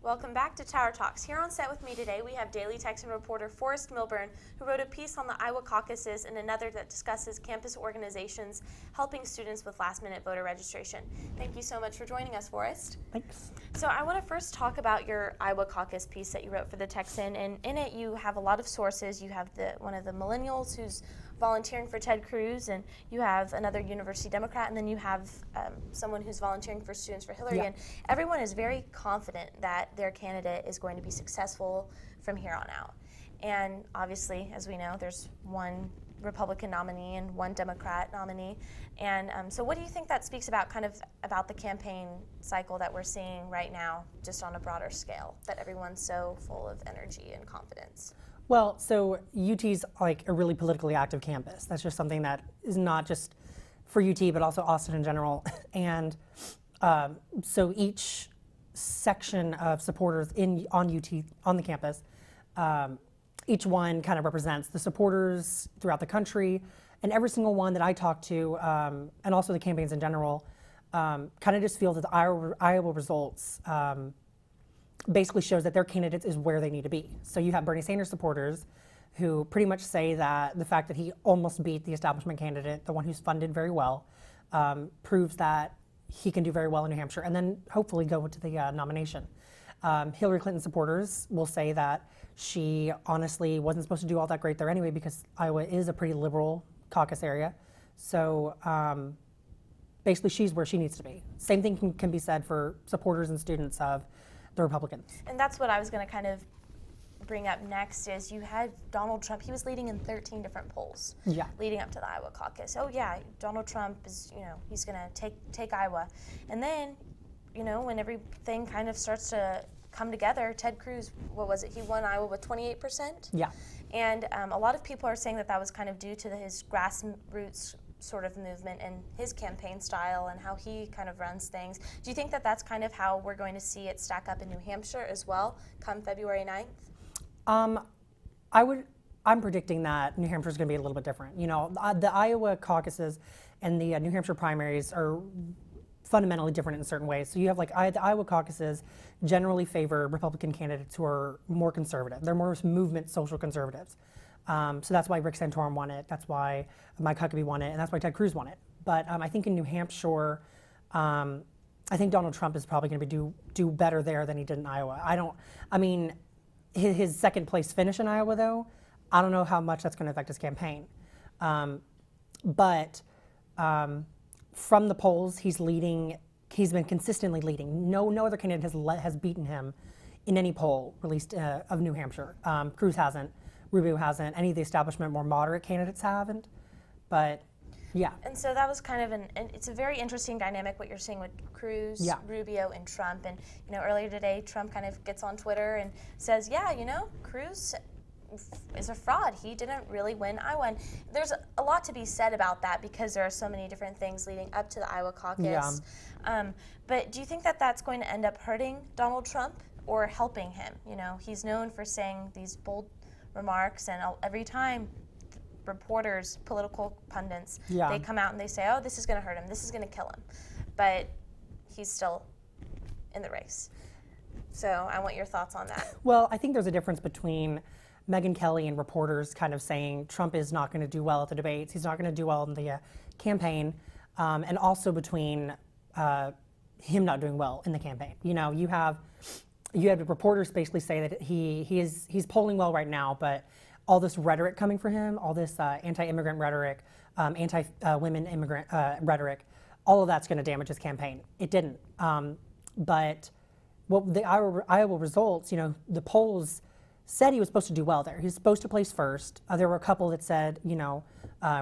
Welcome back to Tower Talks. Here on set with me today, we have Daily Texan reporter Forrest Milburn, who wrote a piece on the Iowa caucuses and another that discusses campus organizations helping students with last-minute voter registration. Thank you so much for joining us, Forrest. Thanks. So I want to first talk about your Iowa caucus piece that you wrote for the Texan, and in it you have a lot of sources. You have one of the millennials who's volunteering for Ted Cruz, and you have another University Democrat, and then you have someone who's volunteering for Students for Hillary, and everyone is very confident that their candidate is going to be successful from here on out. And obviously, as we know, there's one Republican nominee and one Democrat nominee. And so what do you think that speaks about about the campaign cycle that we're seeing right now, just on a broader scale, that everyone's so full of energy and confidence? Well, so UT's like a really politically active campus. That's just something that is not just for UT, but also Austin in general. And so each section of supporters on UT, on the campus, each one kind of represents the supporters throughout the country. And every single one that I talk to, and also the campaigns in general, kind of just feel that the Iowa results basically shows that their candidates is where they need to be. So you have Bernie Sanders supporters who pretty much say that the fact that he almost beat the establishment candidate, the one who's funded very well, proves that he can do very well in New Hampshire and then hopefully go to the nomination. Hillary Clinton supporters will say that she honestly wasn't supposed to do all that great there anyway because Iowa is a pretty liberal caucus area. So basically she's where she needs to be. Same thing can be said for supporters and students of the Republicans. And that's what I was going to kind of bring up next is you had Donald Trump. He was leading in 13 different polls leading up to the Iowa caucus. Oh yeah, Donald Trump is, he's going to take Iowa. And then, when everything kind of starts to come together, Ted Cruz, what was it? He won Iowa with 28%? Yeah. And a lot of people are saying that was kind of due to his grassroots sort of movement and his campaign style and how he kind of runs things. Do you think that that's kind of how we're going to see it stack up in New Hampshire as well come February 9th? I'm predicting that New Hampshire is going to be a little bit different. The Iowa caucuses and the New Hampshire primaries are fundamentally different in certain ways. So you have the Iowa caucuses generally favor Republican candidates who are more conservative. They're more movement social conservatives. So that's why Rick Santorum won it. That's why Mike Huckabee won it, and that's why Ted Cruz won it. But I think in New Hampshire, I think Donald Trump is probably going to do better there than he did in Iowa. His second place finish in Iowa, though, I don't know how much that's going to affect his campaign. But from the polls, he's leading. He's been consistently leading. No other candidate has beaten him in any poll released of New Hampshire. Cruz hasn't. Rubio hasn't. Any of the establishment more moderate candidates haven't. But yeah. And so that was kind of it's a very interesting dynamic what you're seeing with Cruz, Rubio, and Trump. And earlier today, Trump kind of gets on Twitter and says, Cruz is a fraud. He didn't really win Iowa. And there's a lot to be said about that because there are so many different things leading up to the Iowa caucus. But do you think that that's going to end up hurting Donald Trump or helping him? He's known for saying these bold remarks, and every time reporters, political pundits, they come out and they say, oh, this is going to hurt him, this is going to kill him. But he's still in the race. So I want your thoughts on that. Well, I think there's a difference between Megyn Kelly and reporters kind of saying Trump is not going to do well at the debates, he's not going to do well in the campaign, and also between him not doing well in the campaign. You had reporters basically say that he's polling well right now, but all this rhetoric coming for him, all this anti-immigrant rhetoric, anti-women immigrant rhetoric, all of that's going to damage his campaign. It didn't. But the Iowa results, the polls said he was supposed to do well there. He was supposed to place first. There were a couple that said,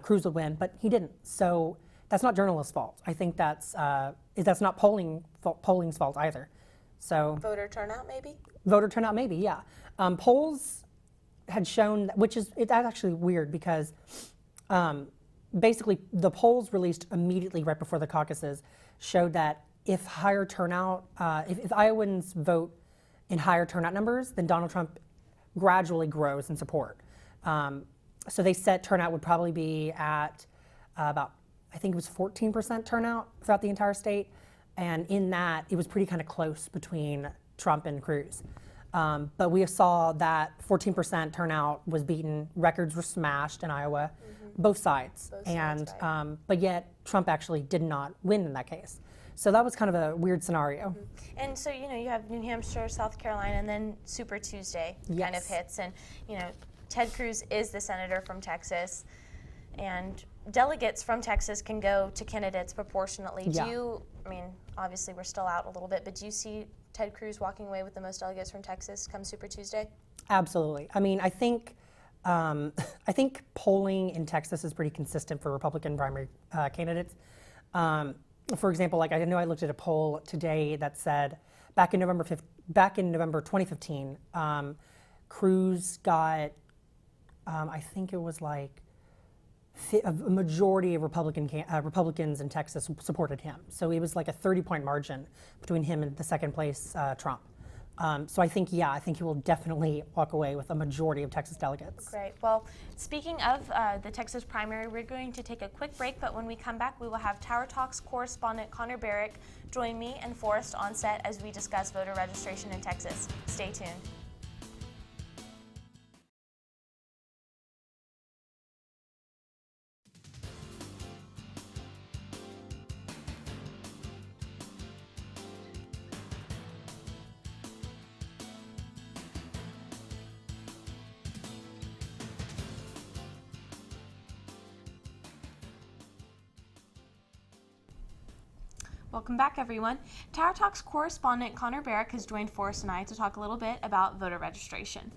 Cruz would win, but he didn't. So that's not journalists' fault. I think that's not polling's fault either. So voter turnout, maybe? Voter turnout, maybe, yeah. Polls had shown, that's actually weird because basically the polls released immediately right before the caucuses showed that if higher turnout, if Iowans vote in higher turnout numbers, then Donald Trump gradually grows in support. So they said turnout would probably be at about, I think it was 14% turnout throughout the entire state. And in that, it was pretty kind of close between Trump and Cruz. But we saw that 14% turnout was beaten. Records were smashed in Iowa, both sides. Right. But yet Trump actually did not win in that case. So that was kind of a weird scenario. And so, you have New Hampshire, South Carolina, and then Super Tuesday kind of hits. And, Ted Cruz is the senator from Texas. And delegates from Texas can go to candidates proportionately. Yeah. Do you, obviously we're still out a little bit, but do you see Ted Cruz walking away with the most delegates from Texas come Super Tuesday? Absolutely. I think polling in Texas is pretty consistent for Republican primary candidates. For example, I know I looked at a poll today that said back in November 2015, Cruz got, I think it was a majority of Republicans in Texas supported him. So it was like a 30-point margin between him and the second place Trump. So I think he will definitely walk away with a majority of Texas delegates. Great. Well, speaking of the Texas primary, we're going to take a quick break, but when we come back, we will have Tower Talks correspondent Connor Barrick join me and Forrest on set as we discuss voter registration in Texas. Stay tuned. Welcome back, everyone. Tower Talks correspondent Connor Barrick has joined Forrest and I to talk a little bit about voter registration.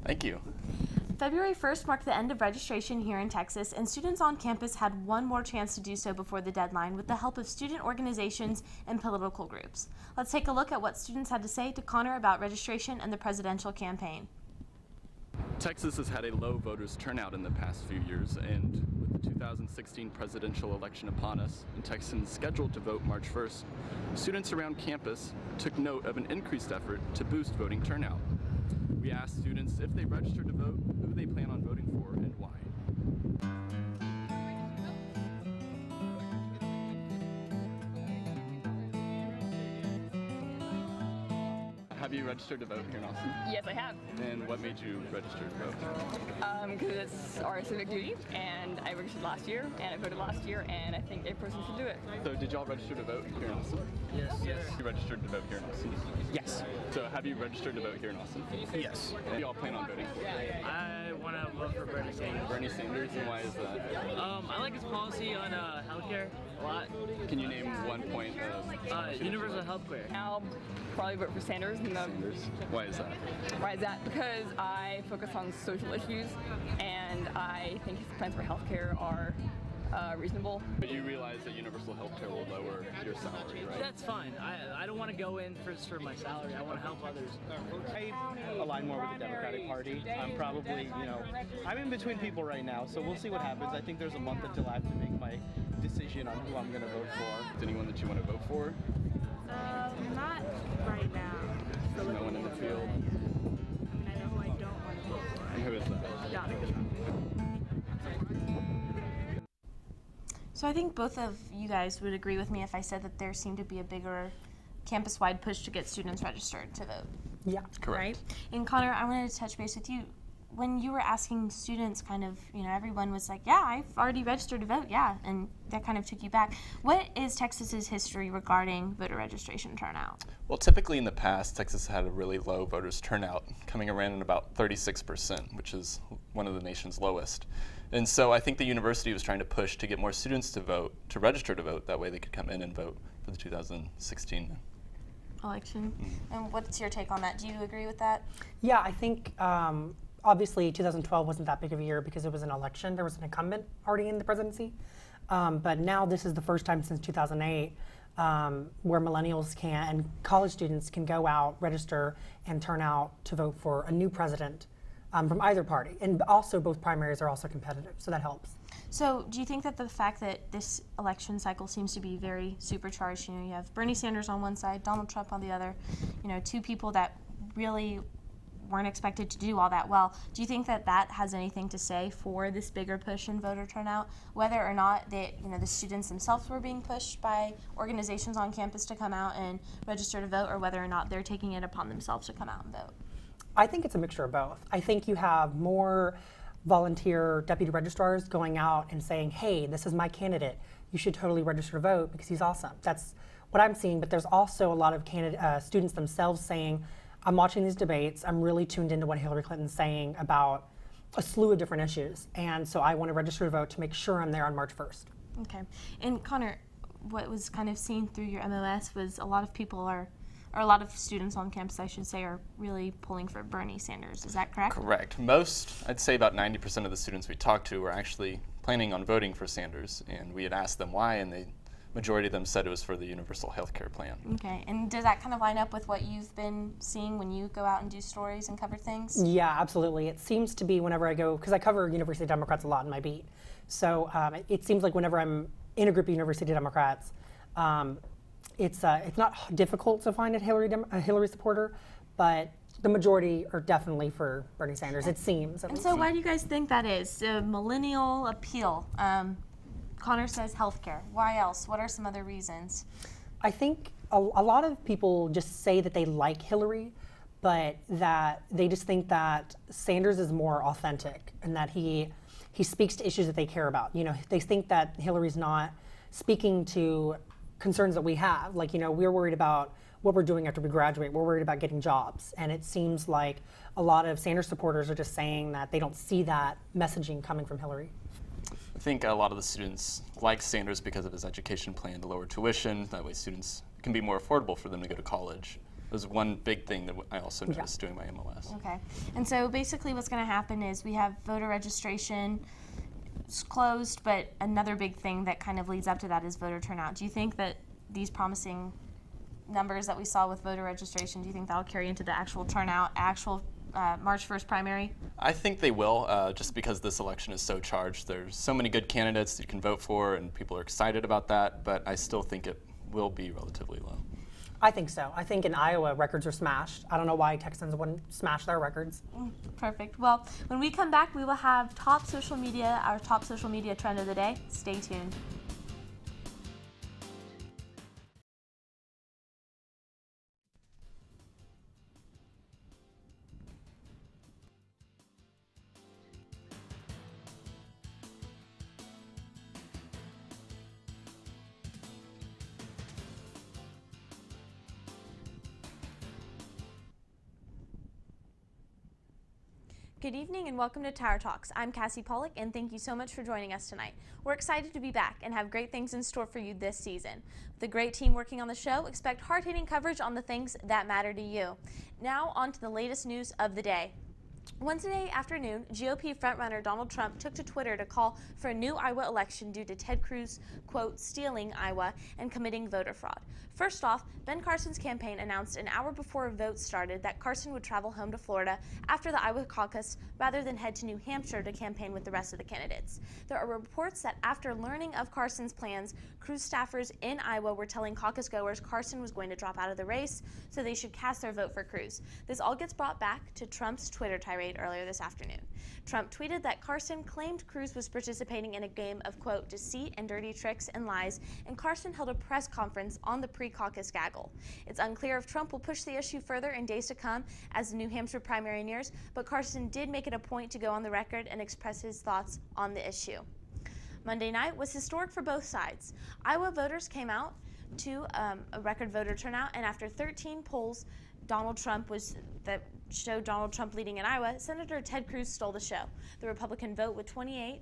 Thank you. February 1st marked the end of registration here in Texas, and students on campus had one more chance to do so before the deadline with the help of student organizations and political groups. Let's take a look at what students had to say to Connor about registration and the presidential campaign. Texas has had a low voters turnout in the past few years, and with the 2016 presidential election upon us and Texans scheduled to vote March 1st, students around campus took note of an increased effort to boost voting turnout. We asked students if they registered to vote, who they plan on voting for, and why. Have you registered to vote here in Austin? Yes, I have. And what made you register to vote? Because it's our civic duty, and I registered last year, and I voted last year, and I think every person should do it. So did y'all register to vote here in Austin? Yes. You registered to vote here in Austin? Yes. So have you registered to vote here in Austin? Yes. Who do y'all plan on voting for? I want to vote for Bernie Sanders. Bernie Sanders, and why is that? I like his policy on healthcare a lot. Can you name one point of Universal healthcare. I'll probably vote for Sanders. Why is that? Why is that? Because I focus on social issues, and I think his plans for healthcare are reasonable. But you realize that universal healthcare will lower your salary, right? That's fine. I don't want to go in just for my salary. I want to help others. I align more with the Democratic Party. I'm probably, I'm in between people right now, so we'll see what happens. I think there's a month until I have to make my decision on who I'm going to vote for. Is anyone that you want to vote for? Not right now. There's no one in the field. I know who I don't want to vote for. And who is that? Donald Trump. So I think both of you guys would agree with me if I said that there seemed to be a bigger campus-wide push to get students registered to vote. Yeah. Correct. Right? And Connor, I wanted to touch base with you. When you were asking students, everyone was like, yeah, I've already registered to vote, yeah, and that kind of took you back. What is Texas's history regarding voter registration turnout? Well, typically in the past, Texas had a really low voters turnout, coming around in about 36%, which is one of the nation's lowest. And so I think the university was trying to push to get more students to vote, to register to vote, that way they could come in and vote for the 2016 election. And what's your take on that? Do you agree with that? Yeah, I think obviously 2012 wasn't that big of a year because it was an election. There was an incumbent already in the presidency. But now this is the first time since 2008 where millennials can and college students can go out, register, and turn out to vote for a new president from either party. And also both primaries are also competitive, so that helps. So do you think that the fact that this election cycle seems to be very supercharged, you have Bernie Sanders on one side, Donald Trump on the other, two people that really weren't expected to do all that well. Do you think that that has anything to say for this bigger push in voter turnout, whether or not the students themselves were being pushed by organizations on campus to come out and register to vote, or whether or not they're taking it upon themselves to come out and vote? I think it's a mixture of both. I think you have more volunteer deputy registrars going out and saying, hey, this is my candidate. You should totally register to vote because he's awesome. That's what I'm seeing, but there's also a lot of students themselves saying, I'm watching these debates, I'm really tuned into what Hillary Clinton's saying about a slew of different issues, and so I want to register to vote to make sure I'm there on March 1st. Okay, and Connor, what was kind of seen through your MOS was a lot of people or a lot of students on campus, I should say, are really pulling for Bernie Sanders. Is that correct? Correct. Most, I'd say about 90% of the students we talked to were actually planning on voting for Sanders, and we had asked them why, and the majority of them said it was for the universal health care plan. Okay, and does that kind of line up with what you've been seeing when you go out and do stories and cover things? Yeah, absolutely. It seems to be whenever I go, because I cover University Democrats a lot in my beat, so it seems like whenever I'm in a group of University Democrats, it's not difficult to find a Hillary supporter, but the majority are definitely for Bernie Sanders, it seems. And so why do you guys think that is? The millennial appeal. Connor says healthcare. Why else? What are some other reasons? I think a lot of people just say that they like Hillary, but that they just think that Sanders is more authentic and that he speaks to issues that they care about. You know, they think that Hillary's not speaking to concerns that we have. Like, you know, we're worried about what we're doing after we graduate. We're worried about getting jobs. And it seems like a lot of Sanders supporters are just saying that they don't see that messaging coming from Hillary. I think a lot of the students like Sanders because of his education plan to lower tuition. That way students can be more affordable for them to go to college. It was one big thing that I also noticed doing my MOS. Okay. And so basically what's going to happen is we have voter registration closed, but another big thing that kind of leads up to that is voter turnout. Do you think that these promising numbers that we saw with voter registration, do you think that'll carry into the actual turnout, March 1st primary? I think they will, just because this election is so charged. There's so many good candidates that you can vote for, and people are excited about that, but I still think it will be relatively low. I think so. I think in Iowa, records are smashed. I don't know why Texans wouldn't smash their records. Perfect. Well, when we come back, we will have our top social media trend of the day. Stay tuned. Good evening and welcome to Tower Talks. I'm Cassie Pollock and thank you so much for joining us tonight. We're excited to be back and have great things in store for you this season. With a great team working on the show, expect hard-hitting coverage on the things that matter to you. Now on to the latest news of the day. Wednesday afternoon, GOP frontrunner Donald Trump took to Twitter to call for a new Iowa election due to Ted Cruz, quote, stealing Iowa and committing voter fraud. First off, Ben Carson's campaign announced an hour before votes started that Carson would travel home to Florida after the Iowa caucus rather than head to New Hampshire to campaign with the rest of the candidates. There are reports that after learning of Carson's plans, Cruz staffers in Iowa were telling caucus goers Carson was going to drop out of the race, so they should cast their vote for Cruz. This all gets brought back to Trump's Twitter tirade earlier this afternoon. Trump tweeted that Carson claimed Cruz was participating in a game of, quote, deceit and dirty tricks and lies, and Carson held a press conference on the pre-caucus gaggle. It's unclear if Trump will push the issue further in days to come as the New Hampshire primary nears, but Carson did make it a point to go on the record and express his thoughts on the issue. Monday night was historic for both sides. Iowa voters came out to a record voter turnout, and after 13 polls that showed Donald Trump leading in Iowa, Senator Ted Cruz stole the show. The Republican vote with 28%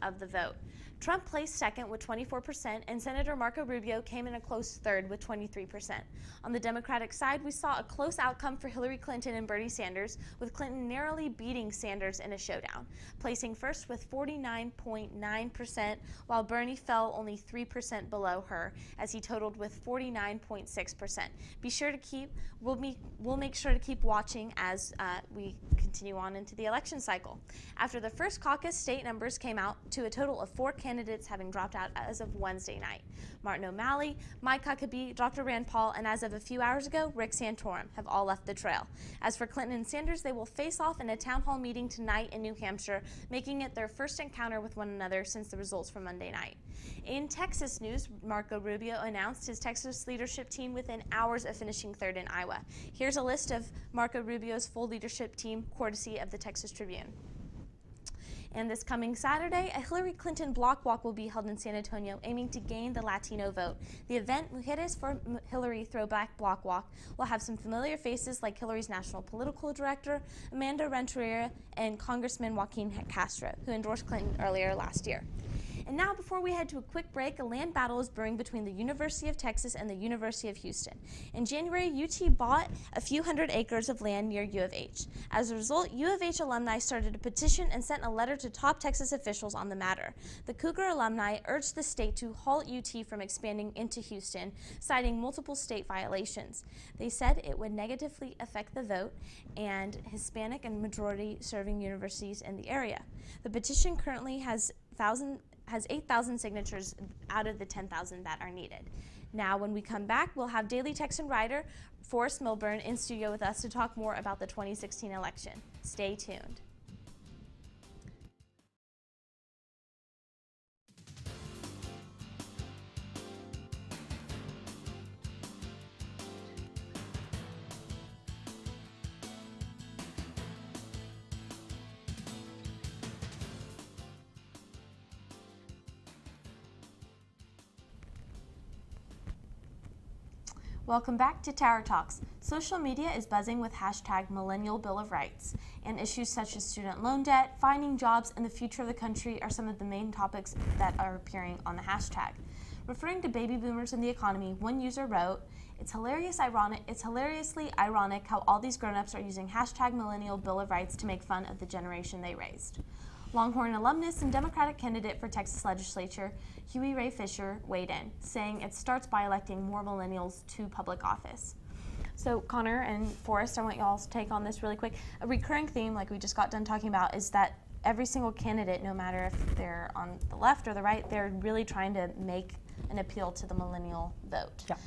of the vote. Trump placed second with 24%, and Senator Marco Rubio came in a close third with 23%. On the Democratic side, we saw a close outcome for Hillary Clinton and Bernie Sanders, with Clinton narrowly beating Sanders in a showdown, placing first with 49.9%, while Bernie fell only 3% below her, as he totaled with 49.6%. We'll make sure to keep watching as we continue on into the election cycle. After the first caucus, state numbers came out to a total of 4 candidates having dropped out as of Wednesday night. Martin O'Malley, Mike Huckabee, Dr. Rand Paul, and as of a few hours ago, Rick Santorum have all left the trail. As for Clinton and Sanders, they will face off in a town hall meeting tonight in New Hampshire, making it their first encounter with one another since the results from Monday night. In Texas news, Marco Rubio announced his Texas leadership team within hours of finishing third in Iowa. Here's a list of Marco Rubio's full leadership team, courtesy of the Texas Tribune. And this coming Saturday, a Hillary Clinton block walk will be held in San Antonio, aiming to gain the Latino vote. The event, Mujeres for Hillary Throwback Block Walk, will have some familiar faces like Hillary's national political director, Amanda Renteria, and Congressman Joaquin Castro, who endorsed Clinton earlier last year. And now, before we head to a quick break, a land battle is brewing between the University of Texas and the University of Houston. In January, UT bought a few hundred acres of land near U of H. As a result, U of H alumni started a petition and sent a letter to top Texas officials on the matter. The Cougar alumni urged the state to halt UT from expanding into Houston, citing multiple state violations. They said it would negatively affect the vote and Hispanic and majority serving universities in the area. The petition currently has 8,000 signatures out of the 10,000 that are needed. Now, when we come back, we'll have Daily Texan writer Forrest Milburn in studio with us to talk more about the 2016 election. Stay tuned. Welcome back to Tower Talks. Social media is buzzing with hashtag Millennial Bill of Rights, and issues such as student loan debt, finding jobs, and the future of the country are some of the main topics that are appearing on the hashtag. Referring to baby boomers and the economy, one user wrote, It's hilariously ironic how all these grown-ups are using hashtag Millennial Bill of Rights to make fun of the generation they raised. Longhorn alumnus and Democratic candidate for Texas legislature, Huey Ray Fisher, weighed in, saying it starts by electing more millennials to public office. So Connor and Forrest, I want y'all's take on this really quick. A recurring theme, like we just got done talking about, is that every single candidate, no matter if they're on the left or the right, they're really trying to make an appeal to the millennial vote. Yeah.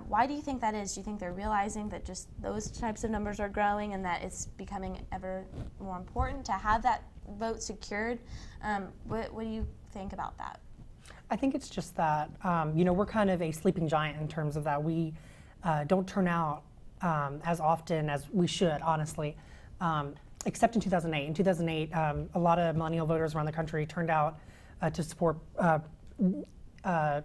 Why do you think that is? Do you think they're realizing that just those types of numbers are growing and that it's becoming ever more important to have that vote secured? What do you think about that? I think it's just that, we're kind of a sleeping giant in terms of that we don't turn out as often as we should, honestly, except in 2008. In 2008, a lot of millennial voters around the country turned out to support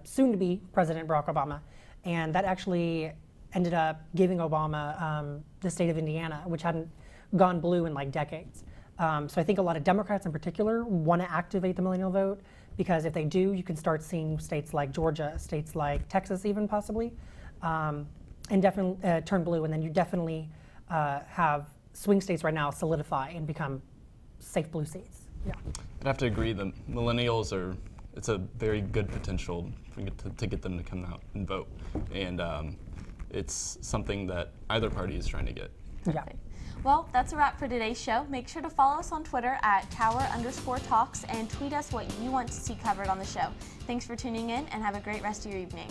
soon-to-be President Barack Obama. And that actually ended up giving Obama the state of Indiana, which hadn't gone blue in like decades. So I think a lot of Democrats in particular want to activate the millennial vote, because if they do, you can start seeing states like Georgia, states like Texas even possibly, and definitely turn blue, and then you definitely have swing states right now solidify and become safe blue states. Yeah. I'd have to agree that millennials it's a very good potential to get them to come out and vote. And it's something that either party is trying to get. Yeah. Well, that's a wrap for today's show. Make sure to follow us on Twitter at Tower_Talks and tweet us what you want to see covered on the show. Thanks for tuning in and have a great rest of your evening.